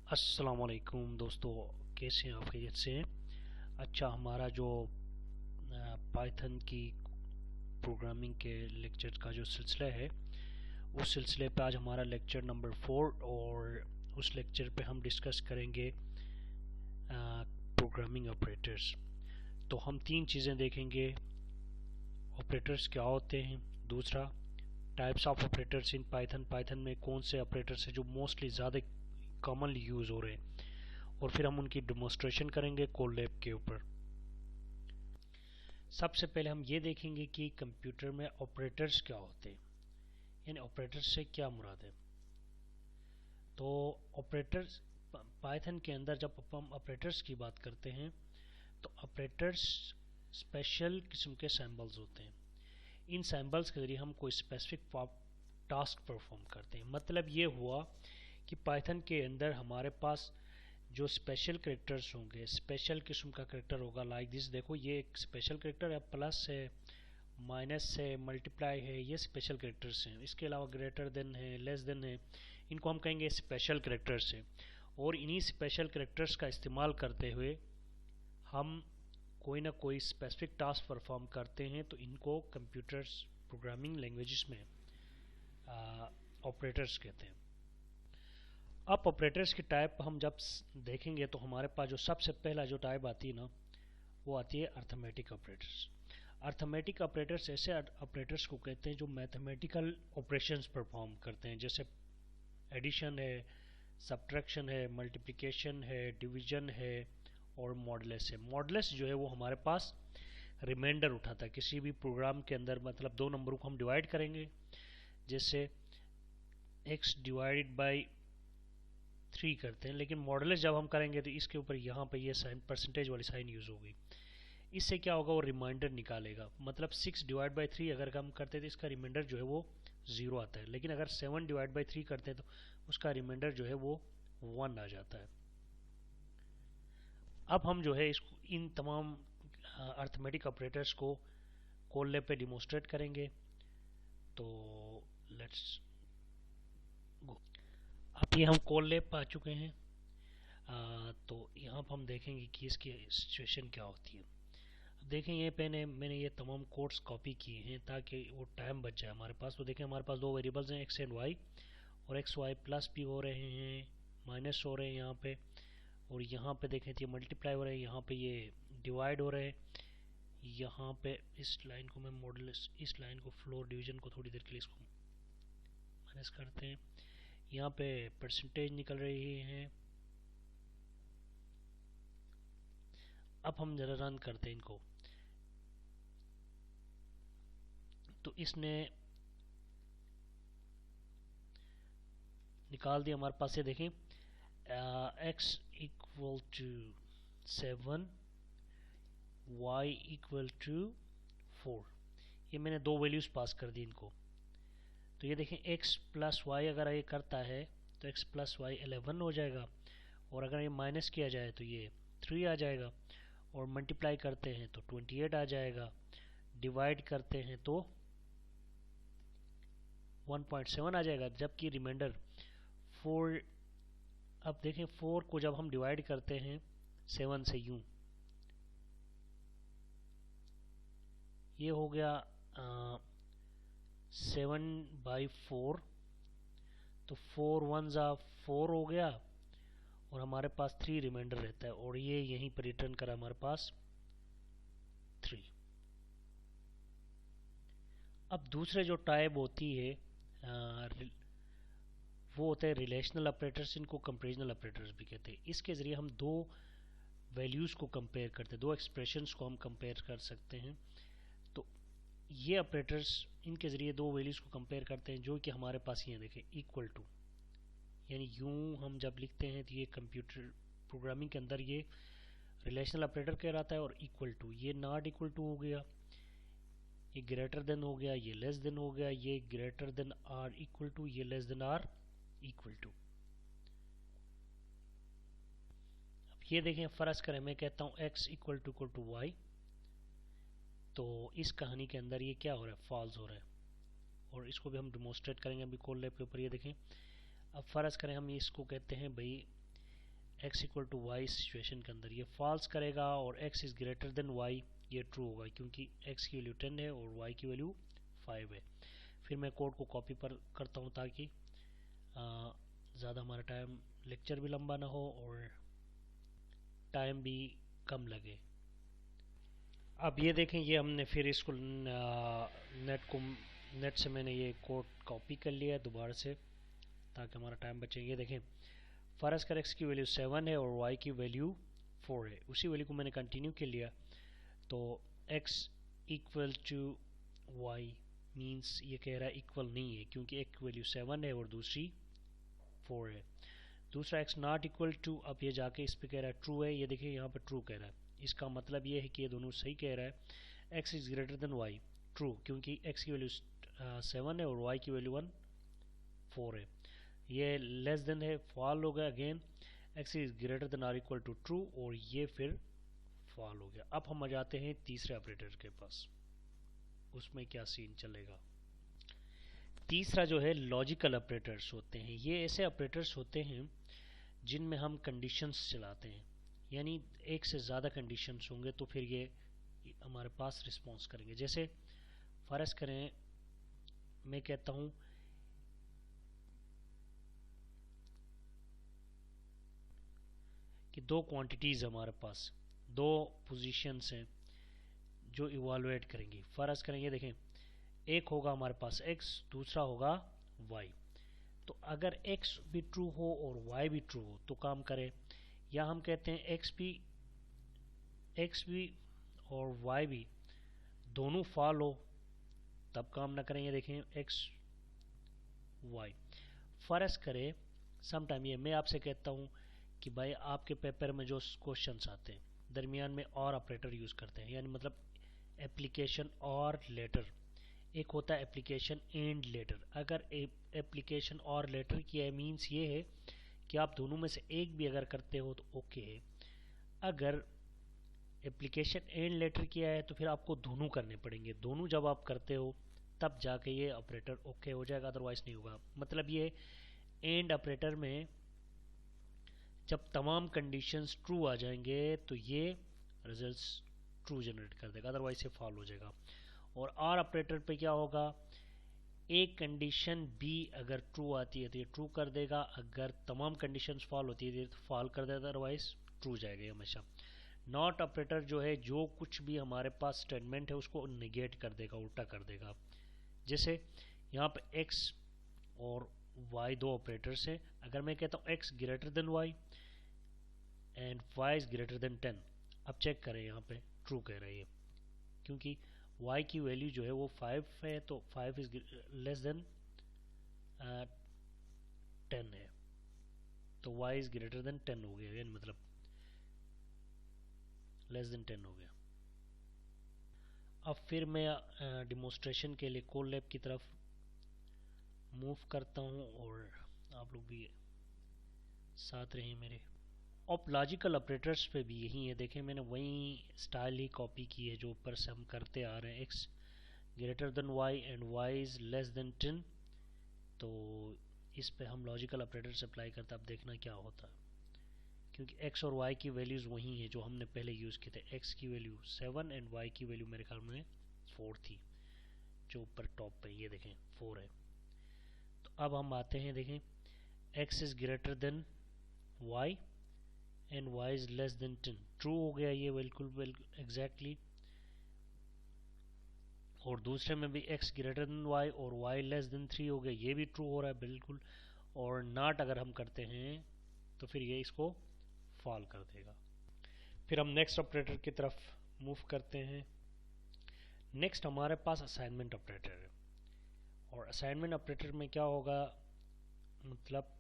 अस्सलामुअलैकुम दोस्तों, कैसे हैं आप? खैरियत से हैं? अच्छा, हमारा जो पाइथन की प्रोग्रामिंग के लेक्चर का जो सिलसिला है, उस सिलसिले पे आज हमारा लेक्चर नंबर 4 और उस लेक्चर पे हम डिस्कस करेंगे प्रोग्रामिंग ऑपरेटर्स। तो हम तीन चीज़ें देखेंगे। ऑपरेटर्स क्या होते हैं, दूसरा types of operators in Python, Python में कौन से ऑपरेटर्स हैं जो मोस्टली ज़्यादा कॉमनली यूज़ हो रहे हैं, और फिर हम उनकी डेमोस्ट्रेशन करेंगे कोलैब के ऊपर। सबसे पहले हम ये देखेंगे कि कंप्यूटर में ऑपरेटर्स क्या होते हैं, यानी ऑपरेटर्स से क्या मुराद है। तो ऑपरेटर्स पाइथन के अंदर जब हम ऑपरेटर्स की बात करते हैं तो ऑपरेटर्स स्पेशल किस्म के सैम्बल्स होते हैं। इन सैम्बल्स के जरिए हम कोई स्पेसिफिक टास्क परफॉर्म करते हैं। मतलब ये हुआ कि पाइथन के अंदर हमारे पास जो स्पेशल करेक्टर्स होंगे, स्पेशल किस्म का करेक्टर होगा लाइक दिस। देखो, ये एक स्पेशल करेक्टर है, प्लस है, माइनस है, मल्टीप्लाई है, ये स्पेशल करेक्टर्स हैं। इसके अलावा ग्रेटर देन है, लेस देन है, इनको हम कहेंगे स्पेशल करेक्टर्स है। और इन्हीं स्पेशल करेक्टर्स का इस्तेमाल करते हुए हम कोई ना कोई स्पेसिफिक टास्क परफॉर्म करते हैं, तो इनको कंप्यूटर्स प्रोग्रामिंग लैंग्वेजेस में ऑपरेटर्स कहते हैं। अब ऑपरेटर्स की टाइप हम जब देखेंगे तो हमारे पास जो सबसे पहला जो टाइप आती है ना, वो आती है अर्थमेटिक ऑपरेटर्स। अर्थमेटिक ऑपरेटर्स ऐसे ऑपरेटर्स को कहते हैं जो मैथमेटिकल ऑपरेशंस परफॉर्म करते हैं, जैसे एडिशन है, सब्ट्रैक्शन है, मल्टीप्लिकेशन है, डिवीजन है और मॉडुलस है। मॉडुलस जो है वो हमारे पास रिमाइंडर उठाता है किसी भी प्रोग्राम के अंदर। मतलब दो नंबरों को हम डिवाइड करेंगे, जैसे x डिवाइडेड बाई 3 करते हैं, लेकिन मॉडुलस जब हम करेंगे तो इसके ऊपर यहाँ पे ये साइन, परसेंटेज वाली साइन यूज होगी। इससे क्या होगा, वो रिमाइंडर निकालेगा। मतलब 6 डिवाइड बाई 3 अगर हम करते हैं तो इसका रिमाइंडर जो है वो 0 आता है, लेकिन अगर 7 डिवाइड बाई 3 करते हैं तो उसका रिमाइंडर जो है वो 1 आ जाता है। अब हम जो है इसको इन तमाम अर्थमेटिक ऑपरेटर्स को कोलैब पे डिमोस्ट्रेट करेंगे। तो लेट्स गो। अब ये हम कोलैब पे आ चुके हैं। तो यहाँ पर हम देखेंगे कि इसकी सिचुएशन क्या होती है। देखें, ये मैंने ये तमाम कोड्स कॉपी किए हैं ताकि वो टाइम बच जाए हमारे पास। तो देखें, हमारे पास दो वेरिएबल्स हैं, एक्स एंड वाई, और एक्स वाई प्लस भी हो रहे हैं, माइनस हो रहे हैं यहाँ पे, और यहाँ पे देखें तो ये मल्टीप्लाई हो रहे हैं, यहाँ पे ये डिवाइड हो रहे हैं। यहाँ पे इस लाइन को मैं मॉडुलस, इस लाइन को फ्लोर डिवीजन को थोड़ी देर के लिए इसको माइनस करते हैं। यहाँ पे परसेंटेज निकल रही है। अब हम जरा रन करते हैं इनको। तो इसने निकाल दिया हमारे पास। ये देखें, x equal to 7, y equal to 4। ये मैंने दो वैल्यूज पास कर दी इनको। तो ये देखें, x प्लस वाई अगर ये करता है तो x प्लस वाई 11 हो जाएगा, और अगर ये माइनस किया जाए तो ये 3 आ जाएगा, और मल्टीप्लाई करते हैं तो 28 आ जाएगा, डिवाइड करते हैं तो 1.7 आ जाएगा, जबकि रिमाइंडर 4। अब देखें, 4 को जब हम डिवाइड करते हैं 7 से, यूं ये हो गया 7/4। तो 4 1 ज़ा 4 हो गया, और हमारे पास 3 रिमाइंडर रहता है, और ये यहीं पर रिटर्न करा हमारे पास 3। अब दूसरे जो टाइप होती है वो होते हैं रिलेशनल ऑपरेटर्स। इनको कंपेरिजनल ऑपरेटर्स भी कहते हैं। इसके ज़रिए हम दो वैल्यूज़ को कंपेयर करते हैं, दो एक्सप्रेशंस को हम कंपेयर कर सकते हैं। तो ये ऑपरेटर्स, इनके ज़रिए दो वैल्यूज़ को कंपेयर करते हैं जो कि हमारे पास ये देखें, इक्वल टू, यानी यूं हम जब लिखते हैं तो ये कंप्यूटर प्रोग्रामिंग के अंदर ये रिलेशनल ऑपरेटर कहलाता है, और इक्वल टू, ये नॉट इक्वल टू हो गया, ये ग्रेटर देन हो गया, ये लेस देन हो गया, ये greater than or equal to, ये less than or equal to. अब ये देखें, फर्ज करें मैं कहता हूँ x इक्वल टू वाई, तो इस कहानी के अंदर ये क्या हो रहा है, फॉल्स हो रहा है, और इसको भी हम डिमोस्ट्रेट करेंगे अभी कोलैब के ऊपर। ये देखें, अब फर्ज करें हम इसको कहते हैं भाई x equal to y situation के अंदर ये फॉल्स करेगा और x is greater than y, ये ट्रू होगा क्योंकि x की वैल्यू 10 है और y की वैल्यू 5 है। फिर मैं कोड को कॉपी पर करता हूँ ताकि ज़्यादा हमारा टाइम लेक्चर भी लंबा ना हो और टाइम भी कम लगे। अब ये देखें, ये हमने फिर इसको नेट से मैंने ये कोड कॉपी कर लिया दोबारा से ताकि हमारा टाइम बचे। ये देखें, फ़र्ज़ कर x की वैल्यू 7 है और y की वैल्यू 4 है, उसी वैल्यू को मैंने कंटिन्यू कर लिया तो x equal to y means ये कह रहा है इक्वल नहीं है क्योंकि एक वैल्यू 7 है और दूसरी 4 है। दूसरा x नॉट इक्वल टू, अब ये जाके इस पे कह रहा है ट्रू है, ये देखिए यहाँ पे ट्रू कह रहा है, इसका मतलब ये है कि ये दोनों सही कह रहा है। x is greater than y, true, क्योंकि x की वैल्यू 7 है और y की वैल्यू 4 है। ये लेस देन है, फॉल हो गया again, x is greater than or equal to true और ये फिर फॉल हो गया। अब हम आ जाते हैं तीसरे ऑपरेटर के पास, उसमें क्या सीन चलेगा। तीसरा जो है लॉजिकल ऑपरेटर्स होते हैं। ये ऐसे ऑपरेटर्स होते हैं जिनमें हम कंडीशंस चलाते हैं, यानी एक से ज़्यादा कंडीशंस होंगे तो फिर ये हमारे पास रिस्पॉन्स करेंगे। जैसे फ़र्ज़ करें मैं कहता हूँ कि दो क्वांटिटीज़ हमारे पास, दो पोजीशंस हैं जो इवालुएट करेंगी। फ़र्ज़ करेंगे देखें, एक होगा हमारे पास x, दूसरा होगा y। तो अगर x भी ट्रू हो और y भी ट्रू हो तो काम करे, या हम कहते हैं x भी और y भी दोनों फॉल हो तब काम ना करें। ये देखें x y। फ़र्ज़ करें समटाइम ये मैं आपसे कहता हूँ कि भाई आपके पेपर में जो क्वेश्चंस आते हैं दरमियान में और ऑपरेटर यूज़ करते हैं, यानी मतलब एप्लीकेशन और लेटर। एक होता है एप्लीकेशन एंड लेटर। अगर एप्लीकेशन और लेटर किया है मीन्स ये है कि आप दोनों में से एक भी अगर करते हो तो ओके है। अगर एप्लीकेशन एंड लेटर किया है तो फिर आपको दोनों करने पड़ेंगे, दोनों जब आप करते हो तब जाके ये ऑपरेटर ओके हो जाएगा, अदरवाइज नहीं होगा। मतलब ये एंड ऑपरेटर में जब तमाम कंडीशंस ट्रू आ जाएंगे तो ये रिजल्ट्स ट्रू जनरेट कर देगा, अदरवाइज ये फॉल हो जाएगा। और आर ऑपरेटर पे क्या होगा, एक कंडीशन बी अगर ट्रू आती है तो ये ट्रू कर देगा, अगर तमाम कंडीशंस फॉल होती है तो फॉल कर देगा, अदरवाइज ट्रू जाएगा हमेशा। नॉट ऑपरेटर जो है जो कुछ भी हमारे पास स्टेटमेंट है उसको निगेट कर देगा, उल्टा कर देगा। जैसे यहाँ पे x और y दो ऑपरेटर्स हैं, अगर मैं कहता हूँ x greater than y and y is greater than 10, अब चेक करें यहाँ पे ट्रू कह रहा है ये, क्योंकि y की वैल्यू जो है वो 5 है तो 5 इज लेस देन 10 है तो y इज ग्रेटर देन 10 हो गया, यानी मतलब लेस देन 10 हो गया। अब फिर मैं डिमोन्स्ट्रेशन के लिए कोड लैब की तरफ मूव करता हूँ और आप लोग भी साथ रहें मेरे। अब लॉजिकल ऑपरेटर्स पे भी यही है, देखें मैंने वही स्टाइल ही कॉपी की है जो ऊपर से हम करते आ रहे हैं। x greater than y and y is less than 10, तो इस पे हम लॉजिकल ऑपरेटर्स अप्लाई करते हैं। अब देखना क्या होता है, क्योंकि x और y की वैल्यूज़ वही हैं जो हमने पहले यूज़ किए थे। x की वैल्यू 7 एंड y की वैल्यू मेरे ख्याल में 4 थी, जो ऊपर टॉप पे ये देखें 4 है। तो अब हम आते हैं, देखें x is greater than y and y is less than 10, true हो गया ये बिल्कुल एग्जैक्टली। और दूसरे में भी x ग्रेटर देन y और y लेस देन 3 हो गया, ये भी ट्रू हो रहा है बिल्कुल। और नॉट अगर हम करते हैं तो फिर ये इसको फॉल कर देगा। फिर हम नेक्स्ट ऑपरेटर की तरफ मूव करते हैं। नेक्स्ट हमारे पास असाइनमेंट ऑपरेटर है, और असाइनमेंट ऑपरेटर में क्या होगा, मतलब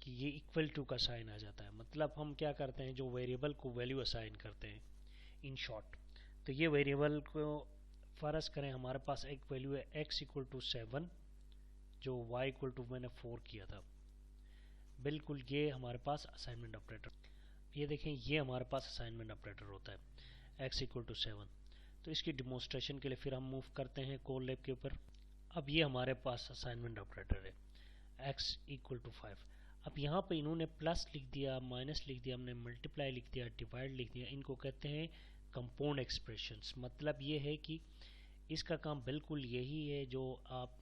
कि ये इक्वल टू का साइन आ जाता है। मतलब हम क्या करते हैं, जो वेरिएबल को वैल्यू असाइन करते हैं इन शॉर्ट। तो ये वेरिएबल को फ़र्ज़ करें हमारे पास एक वैल्यू है x इक्वल टू 7 जो y इक्वल टू मैंने 4 किया था, बिल्कुल ये हमारे पास असाइनमेंट ऑपरेटर। ये देखें ये हमारे पास असाइनमेंट ऑपरेटर होता है x इक्वल टू 7। तो इसकी डिमोन्स्ट्रेशन के लिए फिर हम मूव करते हैं कोड लैब के ऊपर। अब ये हमारे पास असाइनमेंट ऑपरेटर है x इक्वल टू 5। अब यहाँ पे इन्होंने प्लस लिख दिया, माइनस लिख दिया, हमने मल्टीप्लाई लिख दिया, डिवाइड लिख दिया, इनको कहते हैं कंपाउंड एक्सप्रेशंस। मतलब ये है कि इसका काम बिल्कुल यही है जो आप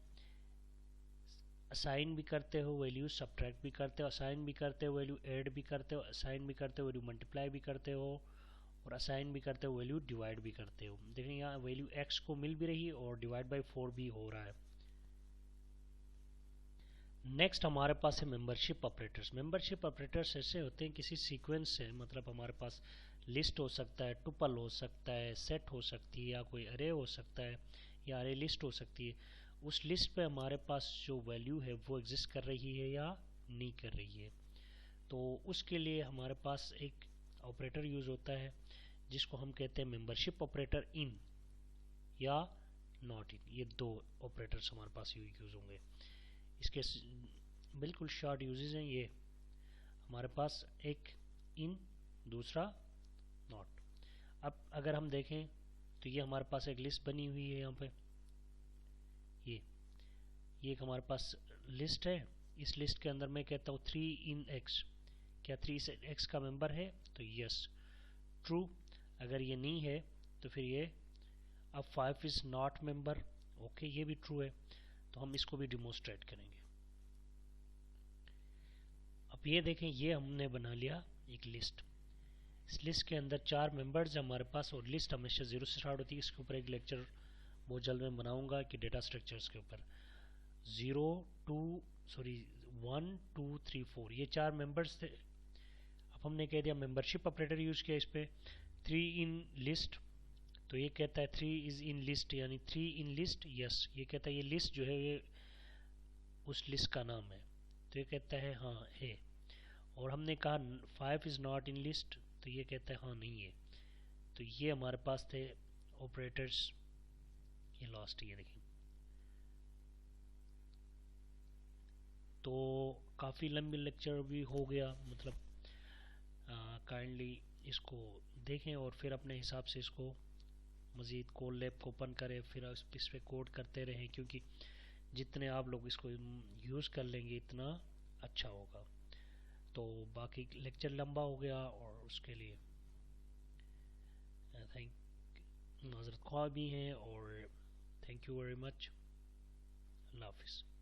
असाइन भी करते हो वैल्यू, सब्ट्रैक्ट भी करते हो, असाइन भी करते हो वैल्यू, ऐड भी करते हो, असाइन भी करते हो वैल्यू, मल्टीप्लाई भी करते हो, और असाइन भी करते हो वैल्यू, डिवाइड भी करते हो। देखें यहाँ वैल्यू x को मिल भी रही है और डिवाइड बाई 4 भी हो रहा है। नेक्स्ट हमारे पास है मेंबरशिप ऑपरेटर्स। मेंबरशिप ऑपरेटर्स ऐसे होते हैं किसी सीक्वेंस से, मतलब हमारे पास लिस्ट हो सकता है, टुपल हो सकता है, सेट हो सकती है, या कोई अरे हो सकता है, या अरे लिस्ट हो सकती है। उस लिस्ट पे हमारे पास जो वैल्यू है वो एग्जिस्ट कर रही है या नहीं कर रही है। तो उसके लिए हमारे पास एक ऑपरेटर यूज़ होता है जिसको हम कहते हैं मेंबरशिप ऑपरेटर इन या नॉट इन। ये दो ऑपरेटर्स हमारे पास यूज़ होंगे। इसके बिल्कुल शॉर्ट यूजेस हैं ये। हमारे पास एक इन, दूसरा नॉट। अब अगर हम देखें तो ये हमारे पास एक लिस्ट बनी हुई है यहाँ पे, ये एक हमारे पास लिस्ट है। इस लिस्ट के अंदर मैं कहता हूँ 3 इन x, क्या 3 x का मेंबर है? तो यस, ट्रू। अगर ये नहीं है तो फिर ये, अब 5 इज नॉट मेंबर, ओके ये भी ट्रू है, तो हम इसको भी डिमोन्स्ट्रेट करेंगे। अब ये देखें, ये हमने बना लिया एक लिस्ट। इस लिस्ट के अंदर 4 मेंबर्स हमारे पास, और लिस्ट हमेशा 0 से स्टार्ट होती है। इसके ऊपर एक लेक्चर बहुत जल्द मैं बनाऊंगा कि डेटा स्ट्रक्चर्स के ऊपर। 1 2 3 4 ये 4 मेंबर्स थे। अब हमने कह दिया मेंबरशिप ऑपरेटर यूज किया इस पे, 3 इन लिस्ट, तो ये कहता है 3 इज इन लिस्ट, यानी 3 इन लिस्ट, यस। ये कहता है ये लिस्ट जो है ये उस लिस्ट का नाम है, तो ये कहता है हाँ है। और हमने कहा 5 इज नॉट इन लिस्ट, तो ये कहता है हाँ नहीं है। तो ये हमारे पास थे ऑपरेटर्स। ये लास्ट, ये देखिए। तो काफ़ी लंबी लेक्चर भी हो गया, मतलब काइंडली इसको देखें और फिर अपने हिसाब से इसको मज़ीद कोड लैब को ओपन करें, फिर इस पर कोड करते रहें, क्योंकि जितने आप लोग इसको यूज़ कर लेंगे इतना अच्छा होगा। तो बाकी लेक्चर लंबा हो गया और उसके लिए थैंक हज़रत ख्वाह भी हैं, और थैंक यू वेरी मच। अल्लाह हाफिज़।